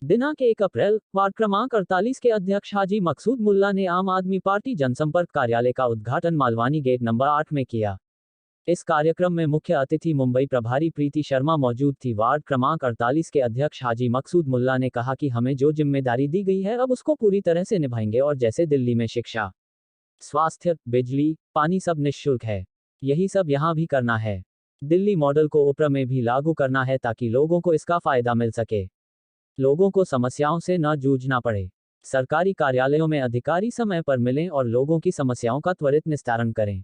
दिनांक 1 अप्रैल वार्ड क्रमांक 48 के अध्यक्ष हाजी मकसूद मुल्ला ने आम आदमी पार्टी जनसंपर्क कार्यालय का उद्घाटन मालवानी गेट नंबर 8 में किया। इस कार्यक्रम में मुख्य अतिथि मुंबई प्रभारी प्रीति शर्मा मौजूद थी। वार्ड क्रमांक 48 के अध्यक्ष हाजी मकसूद मुल्ला ने कहा कि हमें जो जिम्मेदारी दी गई है अब उसको पूरी तरह से निभाएंगे और जैसे दिल्ली में शिक्षा, स्वास्थ्य, बिजली, पानी सब निःशुल्क है, यही सब यहाँ भी करना है। दिल्ली मॉडल को ऊपर में भी लागू करना है ताकि लोगों को इसका फायदा मिल सके, लोगों को समस्याओं से न जूझना पड़े। सरकारी कार्यालयों में अधिकारी समय पर मिलें और लोगों की समस्याओं का त्वरित निस्तारण करें।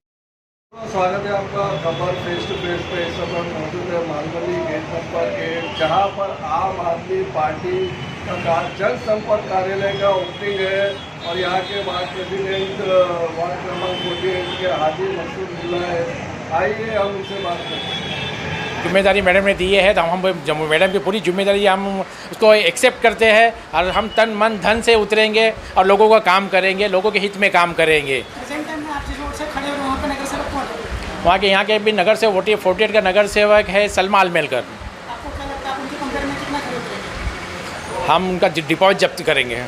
स्वागत है आपका खबर फेस टू फेस पे। इस समय मौजूद है मालवानी गेट नंबर 8, जहाँ पर आम आदमी पार्टी का जनसंपर्क कार्यालय का ओपनिंग है और यहाँ के वार्ड प्रेसिडेंट वार्ड क्रमांक 48 के हाजी मकसूद मुल्ला है। आइए हम उनसे बात करते हैं। जिम्मेदारी मैडम ने दी है तो हम मैडम की पूरी जिम्मेदारी हम उसको एक्सेप्ट करते हैं और हम तन मन धन से उतरेंगे और लोगों का काम करेंगे, लोगों के हित में काम करेंगे। वहाँ के यहाँ के भी नगर से 48 का नगर सेवक है सलमा अलमेलकर। हम उनका डिपॉजिट जब्त करेंगे।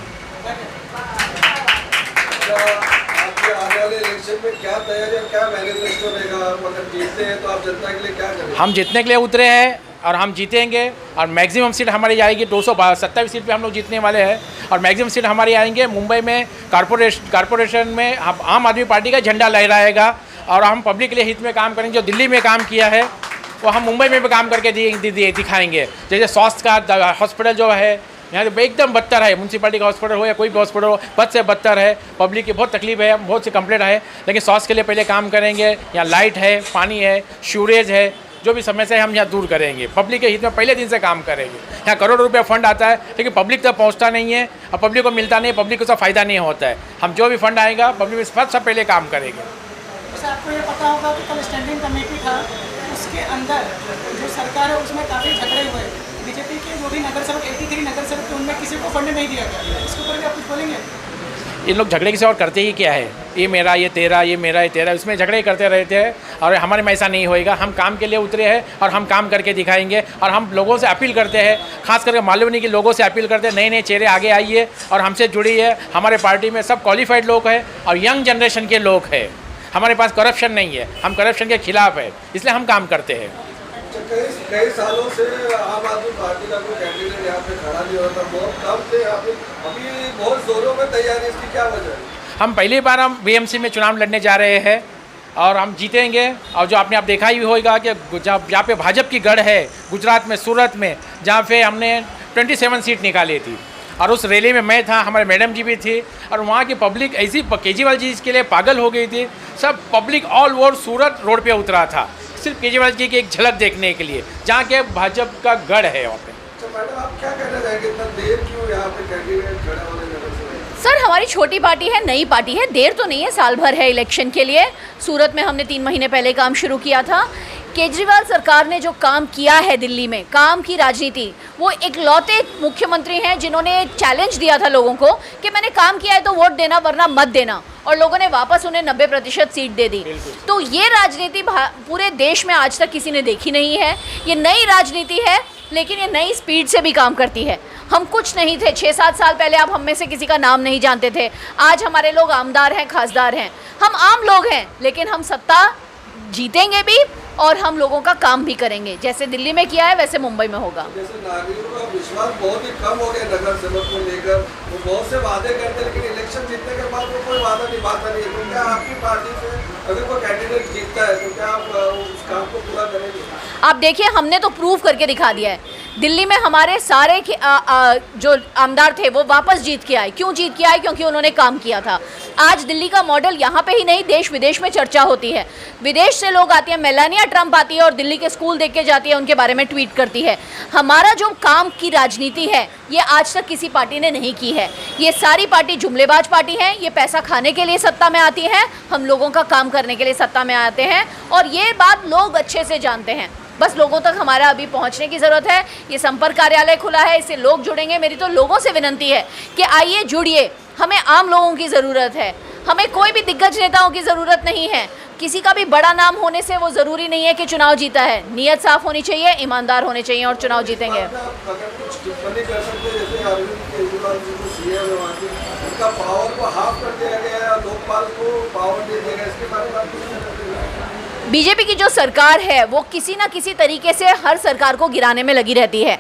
इलेक्शन में क्या तैयारी और क्या मैनिफेस्टो रहेगा? अगर जीतते हैं तो आप जनता के लिए क्या करेंगे? हम जीतने के लिए उतरे हैं और हम जीतेंगे और मैक्सिमम सीट हमारी आएगी। 227 सीट पे हम लोग जीतने वाले हैं और मैक्सिमम सीट हमारी आएंगे। मुंबई में कारपोरेशन में हम आम आदमी पार्टी का झंडा लहराएगा और हम पब्लिक के लिए हित में काम करेंगे। जो दिल्ली में काम किया है वो हम मुंबई में भी काम करके दिखाएंगे। जैसे स्वास्थ्य का हॉस्पिटल जो है यहाँ तो एकदम बदतर है, म्यूनसिपालिटी का हॉस्पिटल हो या कोई भी हॉस्पिटल हो, बद से बदतर है। पब्लिक की बहुत तकलीफ है, बहुत सी कंप्लेंट है, लेकिन स्वास्थ्य के लिए पहले काम करेंगे। यहाँ लाइट है, पानी है, सीवरेज है, जो भी समस्या है हम यहाँ दूर करेंगे। पब्लिक के हित में पहले दिन से काम करेंगे। यहाँ करोड़ों रुपये फंड आता है लेकिन पब्लिक तक पहुँचता नहीं है और पब्लिक को मिलता नहीं, पब्लिक को उसका फ़ायदा नहीं होता है। हम जो भी फंड आएगा पब्लिक में सबसे पहले काम करेंगे। आपको ये पता होगा कि कल स्टैंडिंग कमेटी था, उसके अंदर जो सरकार है उसमें काफ़ी झगड़े हुए। बीजेपी के जो भी नगर सेवक 83 नगर सेवक थे उनमें किसी को फंड नहीं दिया गया। इसके ऊपर भी आप कुछ बोलेंगे? इन लोग झगड़े किसी और करते ही क्या है, ये मेरा, ये तेरा, ये मेरा, ये तेरा, इसमें झगड़े करते रहते हैं और हमारे में ऐसा नहीं होएगा। हम काम के लिए उतरे हैं और हम काम करके दिखाएंगे और हम लोगों से अपील करते हैं, खास करके मालवानी के लोगों से अपील करते हैं, नए नए चेहरे आगे आइए और हमसे जुड़िए। हमारे पार्टी में सब क्वालिफाइड लोग हैं और यंग जनरेशन के लोग हैं। हमारे पास करप्शन नहीं है, हम करप्शन के खिलाफ है, इसलिए हम काम करते हैं। कई सालों से आम आदमी पार्टी का कोई कैंडिडेट यहाँ पे खड़ा नहीं होता, बहुत कम थे। अभी बहुत जोरों में तैयारी, इसकी क्या वजह है? हम पहली बार हम बीएमसी में चुनाव लड़ने जा रहे हैं और हम जीतेंगे। और जो आपने आप देखा ही होगा कि जहाँ पे भाजपा की गढ़ है गुजरात में, सूरत में, जहाँ पे हमने 27 सीट निकाली थी और उस रैली में मैं था, हमारे मैडम जी भी थी और वहाँ की पब्लिक ऐसी केजरीवाल जी इसके लिए पागल हो गई थी। सब पब्लिक ऑल ओवर सूरत रोड पे उतरा था सिर्फ केजरीवाल जी की एक झलक देखने के लिए, जहाँ के भाजपा का गढ़ है वहाँ पे। तो मैडम आप क्या कहना चाहेंगे, इतना देर क्यों यहाँ पे कैंडिडेट खड़ा होने लगा? सर हमारी छोटी पार्टी है, नई पार्टी है, देर तो नहीं है, साल भर है इलेक्शन के लिए। सूरत में हमने 3 महीने पहले काम शुरू किया था। केजरीवाल सरकार ने जो काम किया है दिल्ली में, काम की राजनीति, वो इकलौते मुख्यमंत्री हैं जिन्होंने चैलेंज दिया था लोगों को कि मैंने काम किया है तो वोट देना वरना मत देना, और लोगों ने वापस उन्हें 90% सीट दे दी। तो ये राजनीति पूरे देश में आज तक किसी ने देखी नहीं है। ये नई राजनीति है लेकिन ये नई स्पीड से भी काम करती है। हम कुछ नहीं थे 6-7 साल पहले, आप हम में से किसी का नाम नहीं जानते थे। आज हमारे लोग आमदार हैं, खासदार हैं। हम आम लोग हैं लेकिन हम सत्ता जीतेंगे भी और हम लोगों का काम भी करेंगे। जैसे दिल्ली में किया है वैसे मुंबई में होगा। जैसे नागरिकों का विश्वास बहुत ही कम हो गया नगर सेवक को लेकर, वो बहुत से वादे करते हैं लेकिन इलेक्शन जीतने के बाद वो कोई वादा निभाता नहीं है। तो क्या आपकी पार्टी से अगर कोई कैंडिडेट जीतता है तो क्या आप उस काम को पूरा करेंगे? आप देखिए, हमने तो प्रूव करके दिखा दिया है। दिल्ली में हमारे सारे जो आमदार थे वो वापस जीत के आए। क्यों जीत के आए? क्योंकि उन्होंने काम किया था। आज दिल्ली का मॉडल यहाँ पे ही नहीं, देश विदेश में चर्चा होती है। विदेश से लोग आते हैं, मेलानिया ट्रंप आती है और दिल्ली के स्कूल देख के जाती है, उनके बारे में ट्वीट करती है। हमारा जो काम की राजनीति है ये आज तक किसी पार्टी ने नहीं की है। ये सारी पार्टी जुमलेबाज पार्टी है, ये पैसा खाने के लिए सत्ता में आती है, हम लोगों का काम करने के लिए सत्ता में आते हैं और ये बात लोग अच्छे से जानते हैं। बस लोगों तक हमारा अभी पहुंचने की ज़रूरत है। ये संपर्क कार्यालय खुला है, इससे लोग जुड़ेंगे। मेरी तो लोगों से विनती है कि आइए जुड़िए, हमें आम लोगों की ज़रूरत है। हमें कोई भी दिग्गज नेताओं की ज़रूरत नहीं है, किसी का भी बड़ा नाम होने से वो ज़रूरी नहीं है कि चुनाव जीता है। नियत साफ होनी चाहिए, ईमानदार होने चाहिए और चुनाव जीतेंगे। अगर कुछ टिप्पणी कर सकते हैं, जैसे अरविंद केजरीवाल जी जो सीएम है वहाँ के, उनका पावर को हाफ कर दिया गया है, लोकपाल को पावर दे दिया गया, इसके बारे में आप कुछ कहना चाहेंगे? बीजेपी की जो सरकार है वो किसी ना किसी तरीके से हर सरकार को गिराने में लगी रहती है।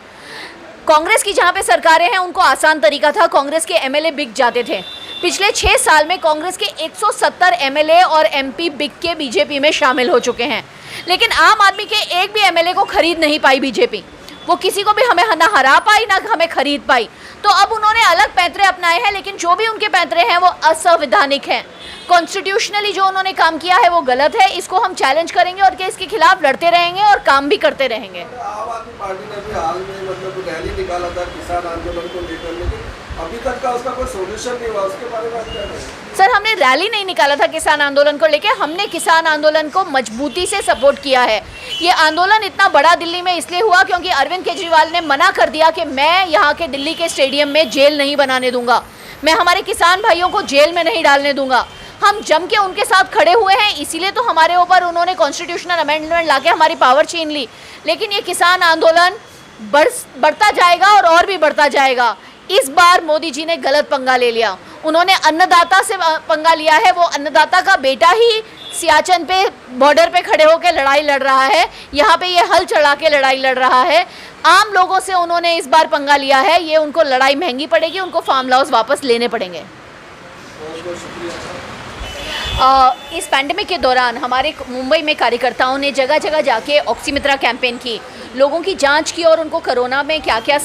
कांग्रेस की जहाँ पे सरकारें हैं उनको आसान तरीका था, कांग्रेस के एमएलए बिक जाते थे। पिछले 6 साल में कांग्रेस के 170 एमएलए और एमपी बिक के बीजेपी में शामिल हो चुके हैं, लेकिन आम आदमी के एक भी एमएलए को खरीद नहीं पाई बीजेपी। वो किसी को भी हमें ना हरा पाई ना हमें खरीद पाई। तो अब उन्होंने अलग पैंतरे अपनाए हैं, लेकिन जो भी उनके पैंतरे हैं वो असंवैधानिक हैं। कॉन्स्टिट्यूशनली जो उन्होंने काम किया है वो गलत है, इसको हम चैलेंज करेंगे और के इसके खिलाफ लड़ते रहेंगे और काम भी करते रहेंगे। आम आदमी पार्टी ने भी हाल में मतलब रैली निकाला था किसान आंदोलन को लेकर, लेकिन अभी तक का उसका कोई सोल्यूशन नहीं हुआ, उसके बारे में आप क्या कहेंगे? सर, हमने रैली नहीं निकाला था किसान आंदोलन को लेके, हमने किसान आंदोलन को मजबूती से सपोर्ट किया है। ये आंदोलन इतना बड़ा दिल्ली में इसलिए हुआ क्योंकि अरविंद केजरीवाल ने मना कर दिया कि मैं यहाँ के दिल्ली के स्टेडियम में जेल नहीं बनाने दूंगा, मैं हमारे किसान भाइयों को जेल में नहीं डालने दूंगा। हम जम के उनके साथ खड़े हुए हैं, इसीलिए तो हमारे ऊपर उन्होंने कॉन्स्टिट्यूशनल अमेंडमेंट लाके हमारी पावर छीन ली। लेकिन ये किसान आंदोलन बढ़ता जाएगा और भी बढ़ता जाएगा। इस बार मोदी जी ने गलत पंगा ले लिया, उन्होंने अन्नदाता से पंगा लिया है। वो अन्नदाता का बेटा ही सियाचिन पे बॉर्डर पे खड़े होकर लड़ाई लड़ रहा है, यहाँ पे ये हल चढ़ा के लड़ाई लड़ रहा है। आम लोगों से उन्होंने इस बार पंगा लिया है, ये उनको लड़ाई महंगी पड़ेगी, उनको फार्म लॉज वापस लेने पड़ेंगे। बहुत बहुत शुक्रिया। इस पैंडेमिक के दौरान हमारे मुंबई में कार्यकर्ताओं ने जगह जगह जाके ऑक्सीमित्रा कैंपेन की, लोगों की जांच की और उनको कोरोना में क्या क्या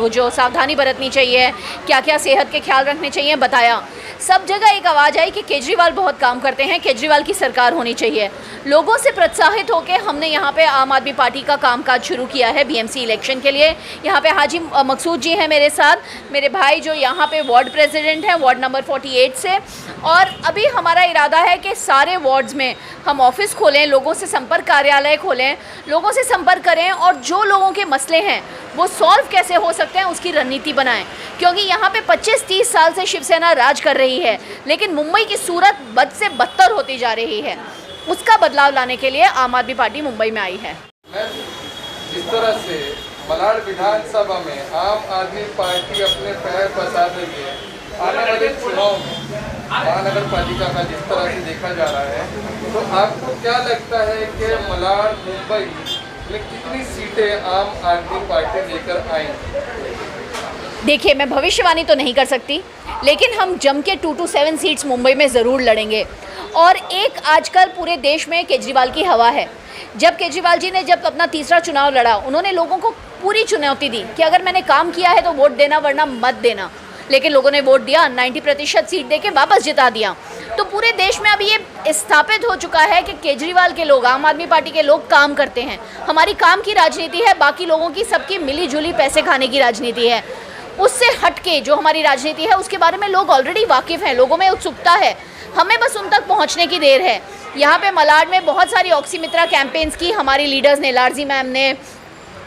जो सावधानी बरतनी चाहिए, क्या क्या सेहत के ख्याल रखने चाहिए बताया। सब जगह एक आवाज़ आई कि केजरीवाल बहुत काम करते हैं, केजरीवाल की सरकार होनी चाहिए। लोगों से प्रोत्साहित होकर हमने यहाँ पे आम आदमी पार्टी का कामकाज शुरू किया है बीएमसी इलेक्शन के लिए। यहाँ पे हाजी मकसूद जी हैं मेरे साथ, मेरे भाई जो यहाँ पे वार्ड प्रेसिडेंट हैं वार्ड नंबर 48 से। और अभी हमारा इरादा है कि सारे वार्ड्स में हम ऑफिस खोलें, लोगों से संपर्क कार्यालय खोलें, लोगों से संपर्क करें और जो लोगों के मसले हैं वो सॉल्व कैसे हो सकते हैं उसकी रणनीति बनाएं। क्योंकि यहाँ पे 25-30 साल से शिवसेना राज कर रही है, लेकिन मुंबई की सूरत बद से बदतर होती जा रही है। उसका बदलाव लाने के लिए आम आदमी पार्टी मुंबई में आई है। जिस तरह से मलाड विधानसभा में आम आदमी पार्टी अपने पैर पसार रही है, आने वाले चुनाव में महानगर पालिका का जिस तरह से देखा जा रहा है, तो आपको क्या लगता है कि मलाड मुंबई में कितनी सीटें आम आदमी पार्टी लेकर आएंगी? देखिए, मैं भविष्यवाणी तो नहीं कर सकती, लेकिन हम जम के 2 to 7 सीट्स मुंबई में ज़रूर लड़ेंगे। और एक आजकल पूरे देश में केजरीवाल की हवा है। जब केजरीवाल जी ने जब अपना तीसरा चुनाव लड़ा, उन्होंने लोगों को पूरी चुनौती दी कि अगर मैंने काम किया है तो वोट देना, वरना मत देना। लेकिन लोगों ने वोट दिया, 90% सीट देके वापस जिता दिया। तो पूरे देश में अभी ये स्थापित हो चुका है कि केजरीवाल के लोग, आम आदमी पार्टी के लोग काम करते हैं। हमारी काम की राजनीति है, बाकी लोगों की सबकी मिली जुली पैसे खाने की राजनीति है। उससे हटके जो हमारी राजनीति है उसके बारे में लोग ऑलरेडी वाकिफ़ हैं, लोगों में उत्सुकता है, हमें बस उन तक पहुंचने की देर है। यहाँ पे मलाड में बहुत सारी ऑक्सीमित्रा कैंपेन्स की हमारी लीडर्स ने, लालजी मैम ने,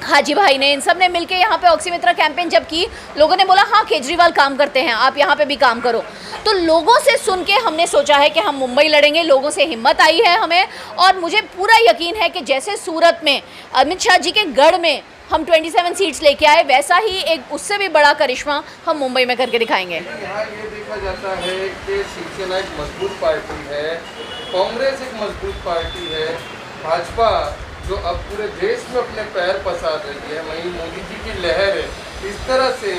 हाजी भाई ने, इन सब ने मिलके यहाँ पे ऑक्सीमित्रा कैंपेन जब की, लोगों ने बोला हाँ केजरीवाल काम करते हैं, आप यहाँ पे भी काम करो। तो लोगों से सुन के हमने सोचा है कि हम मुंबई लड़ेंगे। लोगों से हिम्मत आई है हमें, और मुझे पूरा यकीन है कि जैसे सूरत में अमित शाह जी के गढ़ में हम 27 सीट्स लेके आए, वैसा ही एक उससे भी बड़ा करिश्मा हम मुंबई में करके दिखाएंगे। यहाँ ये देखा जाता है कि शिवसेना एक मजबूत पार्टी है, कांग्रेस एक मजबूत पार्टी है, भाजपा जो अब पूरे देश में अपने पैर पसार रही है, वहीं मोदी जी की लहर है। इस तरह से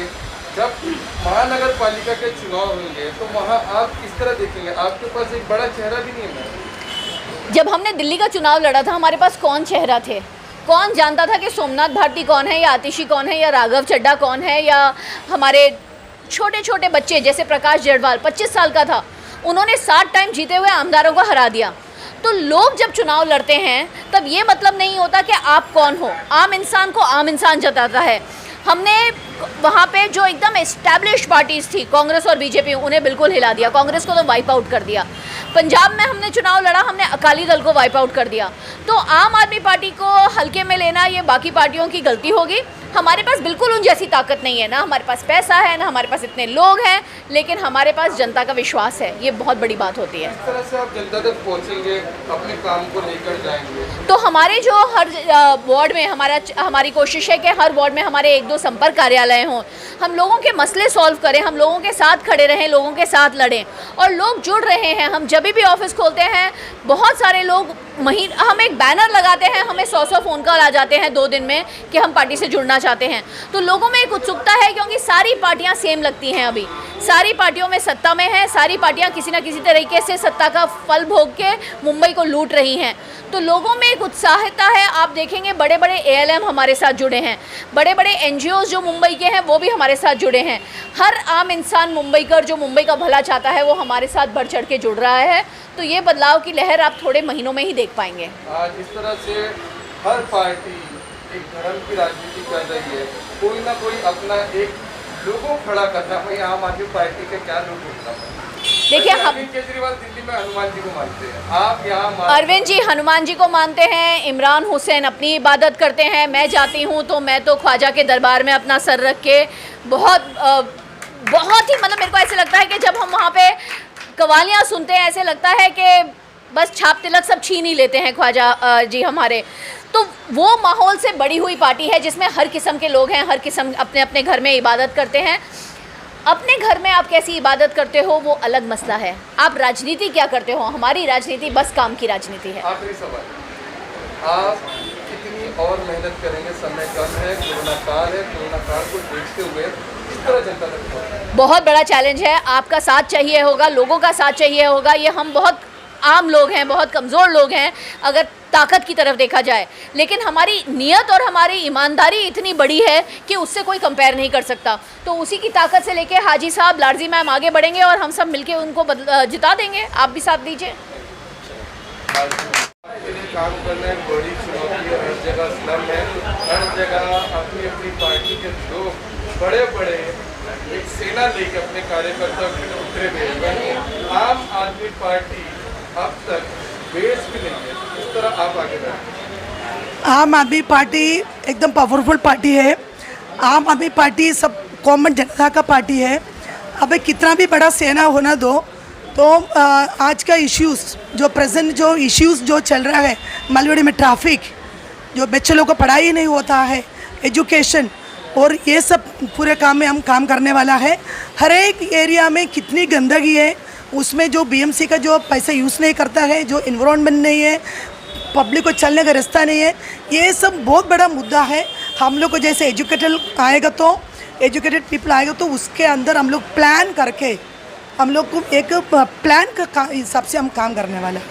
जब महानगर पालिका के चुनाव होंगे तो वहाँ आप किस तरह देखेंगे? आपके पास एक बड़ा चेहरा भी नहीं है। जब हमने दिल्ली का चुनाव लड़ा था, हमारे पास कौन चेहरा थे? कौन जानता था कि सोमनाथ भारती कौन है, या आतिशी कौन है, या राघव चड्ढा कौन है, या हमारे छोटे छोटे बच्चे जैसे प्रकाश जरवाल 25 साल का था, उन्होंने 7 टाइम जीते हुए आमदारों को हरा दिया। तो लोग जब चुनाव लड़ते हैं तब ये मतलब नहीं होता कि आप कौन हो, आम इंसान को आम इंसान जताता है। हमने वहाँ पे जो एकदम एस्टैब्लिश्ड पार्टीज़ थी, कांग्रेस और बीजेपी, उन्हें बिल्कुल हिला दिया। कांग्रेस को तो वाइप आउट कर दिया। पंजाब में हमने चुनाव लड़ा, हमने अकाली दल को वाइप आउट कर दिया। तो आम आदमी पार्टी को हल्के में लेना ये बाकी पार्टियों की गलती होगी। हमारे पास बिल्कुल उन जैसी ताकत नहीं है, ना हमारे पास पैसा है, ना हमारे पास इतने लोग हैं, लेकिन हमारे पास जनता का विश्वास है। ये बहुत बड़ी बात होती है। किस तरह से आप जनता तक पहुंचेंगे, अपने काम को लेकर जाएंगे? तो हमारे जो हर वार्ड में हमारी कोशिश है कि हर वार्ड में हमारे 1-2 संपर्क कार्यालय हों, हम लोगों के मसले सॉल्व करें, हम लोगों के साथ खड़े रहें, लोगों के साथ लड़ें। और लोग जुड़ रहे हैं। हम जब भी ऑफिस खोलते हैं, बहुत सारे लोग हम एक बैनर लगाते हैं, हमें 100 फ़ोन कॉल आ जाते हैं 2 दिन में कि हम पार्टी से जुड़ना चाहते हैं। तो लोगों में एक उत्सुकता है, क्योंकि सारी पार्टियां सेम लगती हैं। अभी सारी पार्टियों में सत्ता में है, सारी पार्टियां किसी न किसी तरीके से सत्ता का फल भोग के मुंबई को लूट रही हैं। तो लोगों में एक उत्साहता है। आप देखेंगे बड़े बड़े ALM हमारे साथ जुड़े हैं, बड़े बड़े NGOs जो मुंबई के हैं वो भी हमारे साथ जुड़े हैं। हर आम इंसान मुंबईकर जो मुंबई का भला चाहता है वो हमारे साथ बढ़ चढ़ के जुड़ रहा है। तो ये बदलाव की लहर आप थोड़े महीनों में ही देख पाएंगे। आज इस तरह से हर पार्टी एक धर्म की राजनीति कर रही है, कोई ना कोई अपना एक लोगों खड़ा करना। भाई आम आदमी पार्टी के क्या लोग उठना? देखिए, हम अरविंद केजरीवाल दिल्ली में हनुमान जी को मानते हैं, आप यहाँ अरविंद जी हनुमान जी को मानते हैं, इमरान हुसैन अपनी इबादत करते हैं। मैं जाती हूँ तो मैं तो ख्वाजा के दरबार में अपना सर रख के बहुत ही मतलब मेरे को ऐसे लगता है कि जब हम वहाँ पे कवालियाँ सुनते हैं, ऐसे लगता है कि बस छाप तिलक सब छीन ही लेते हैं ख्वाजा जी हमारे। तो वो माहौल से बड़ी हुई पार्टी है जिसमें हर किस्म के लोग हैं, हर किस्म अपने अपने घर में इबादत करते हैं। अपने घर में आप कैसी इबादत करते हो वो अलग मसला है, आप राजनीति क्या करते हो। हमारी राजनीति बस काम की राजनीति है। आखिरी सवाल, आप कितनी और मेहनत करेंगे? समय कम है, कोरोना काल है, कोरोना काल को देखते हुए किस तरह जनता तक पहुंचे? बहुत बड़ा चैलेंज है। आपका साथ चाहिए होगा, लोगों का साथ चाहिए होगा। ये हम बहुत आम लोग हैं, बहुत कमज़ोर लोग हैं अगर ताकत की तरफ देखा जाए, लेकिन हमारी नीयत और हमारी ईमानदारी इतनी बड़ी है कि उससे कोई कंपेयर नहीं कर सकता। तो उसी की ताकत से लेके हाजी साहब, लाडजी मैम आगे बढ़ेंगे और हम सब मिलके उनको जिता देंगे। आप भी साथ दीजिए। काम करना एक बड़ी चुनौती है, हर जगह स्लम है, हर जगह अपनी अपनी पार्टी के लोग बड़े बड़े एक सेना लेके अपने कार्यकर्ता उतरे हुए हैं। आम आदमी पार्टी अब तक बेस भी नहीं है, इस तरह आप आगे बढ़ें। आम आदमी पार्टी एकदम पावरफुल पार्टी है। आम आदमी पार्टी सब कॉमन जनता का पार्टी है। अब कितना भी बड़ा सेना होना दो, तो आज का इश्यूज़ जो प्रेजेंट जो इश्यूज़ जो चल रहा है मालवाड़ी में, ट्रैफिक, जो बच्चे लोगों को पढ़ाई नहीं होता है, एजुकेशन, और ये सब पूरे काम में हम काम करने वाला है। हर एक एरिया में कितनी गंदगी है, उसमें जो BMC का जो पैसा यूज़ नहीं करता है, जो इन्वायरमेंट नहीं है, पब्लिक को चलने का रास्ता नहीं है, ये सब बहुत बड़ा मुद्दा है। हम लोग को जैसे एजुकेटेड पीपल आएगा तो उसके अंदर हम लोग प्लान करके हम लोग को एक प्लान का हिसाब से हम काम करने वाला है।